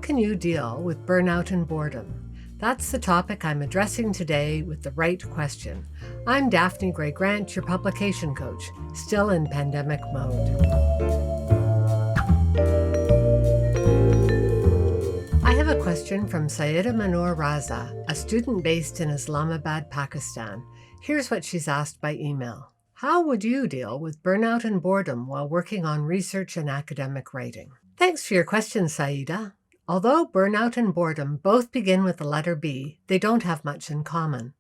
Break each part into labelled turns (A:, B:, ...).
A: can you deal with burnout and boredom? That's the topic I'm addressing today with the right question. I'm Daphne Gray Grant, your publication coach, still in pandemic mode. I have a question from Saida Manor Raza, a student based in Islamabad, Pakistan. Here's what she's asked by email. How would you deal with burnout and boredom while working on research and academic writing? Thanks for your question, Saida. Although burnout and boredom both begin with the letter B, they don't have much in common.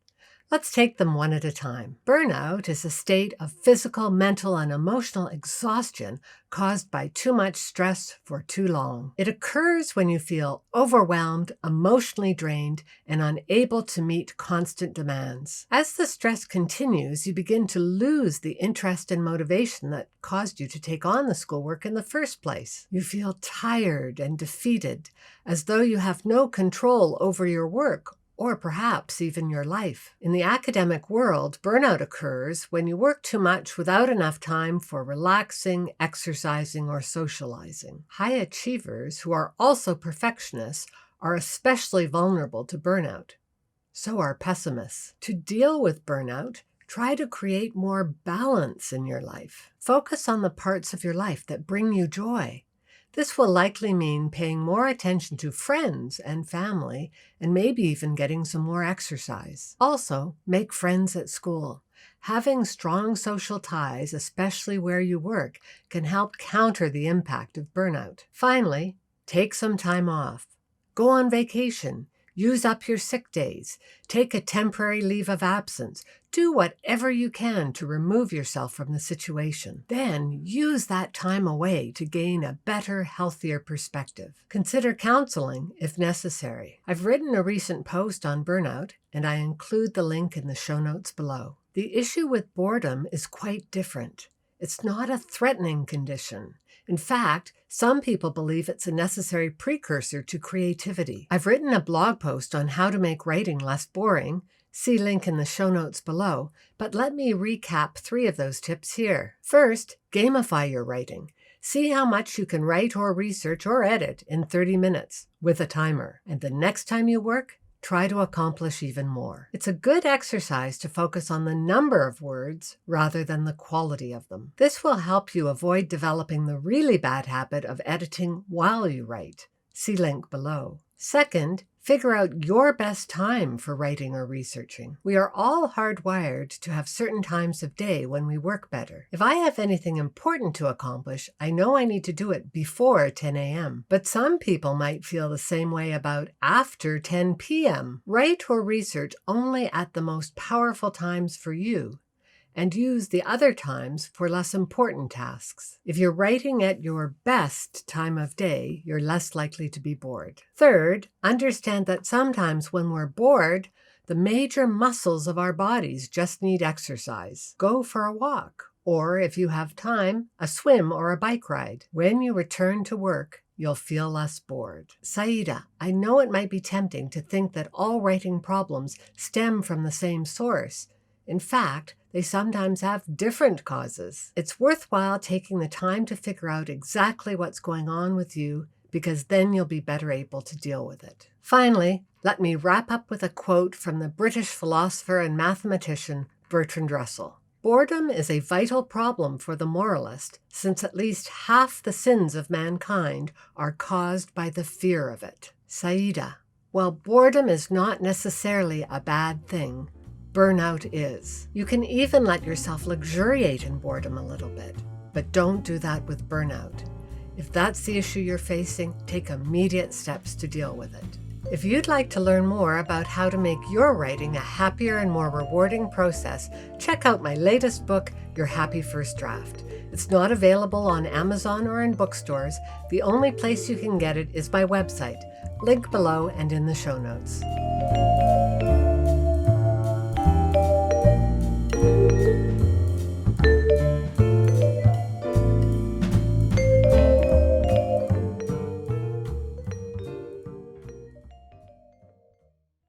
A: Let's take them one at a time. Burnout is a state of physical, mental, and emotional exhaustion caused by too much stress for too long. It occurs when you feel overwhelmed, emotionally drained, and unable to meet constant demands. As the stress continues, you begin to lose the interest and motivation that caused you to take on the schoolwork in the first place. You feel tired and defeated, as though you have no control over your work or perhaps even your life. In the academic world, burnout occurs when you work too much without enough time for relaxing, exercising, or socializing. High achievers who are also perfectionists are especially vulnerable to burnout. So are pessimists. To deal with burnout, try to create more balance in your life. Focus on the parts of your life that bring you joy. This will likely mean paying more attention to friends and family, and maybe even getting some more exercise. Also, make friends at school. Having strong social ties, especially where you work, can help counter the impact of burnout. Finally, take some time off. Go on vacation. Use up your sick days. Take a temporary leave of absence. Do whatever you can to remove yourself from the situation. Then use that time away to gain a better, healthier perspective. Consider counseling if necessary. I've written a recent post on burnout, and I include the link in the show notes below. The issue with boredom is quite different. It's not a threatening condition. In fact, some people believe it's a necessary precursor to creativity. I've written a blog post on how to make writing less boring. See link in the show notes below, but let me recap 3 of those tips here. First, gamify your writing. See how much you can write or research or edit in 30 minutes with a timer. And the next time you work, try to accomplish even more. It's a good exercise to focus on the number of words rather than the quality of them. This will help you avoid developing the really bad habit of editing while you write. See link below. Second, figure out your best time for writing or researching. We are all hardwired to have certain times of day when we work better. If I have anything important to accomplish, I know I need to do it before 10 a.m. But some people might feel the same way about after 10 p.m. Write or research only at the most powerful times for you, and use the other times for less important tasks. If you're writing at your best time of day, you're less likely to be bored. Third, understand that sometimes when we're bored, the major muscles of our bodies just need exercise. Go for a walk, or if you have time, a swim or a bike ride. When you return to work, you'll feel less bored. Saida, I know it might be tempting to think that all writing problems stem from the same source. In fact, they sometimes have different causes. It's worthwhile taking the time to figure out exactly what's going on with you, because then you'll be better able to deal with it. Finally, let me wrap up with a quote from the British philosopher and mathematician Bertrand Russell. Boredom is a vital problem for the moralist, since at least half the sins of mankind are caused by the fear of it. Saida, while boredom is not necessarily a bad thing, burnout is. You can even let yourself luxuriate in boredom a little bit, but don't do that with burnout. If that's the issue you're facing, take immediate steps to deal with it. If you'd like to learn more about how to make your writing a happier and more rewarding process, check out my latest book, Your Happy First Draft. It's not available on Amazon or in bookstores. The only place you can get it is my website. Link below and in the show notes.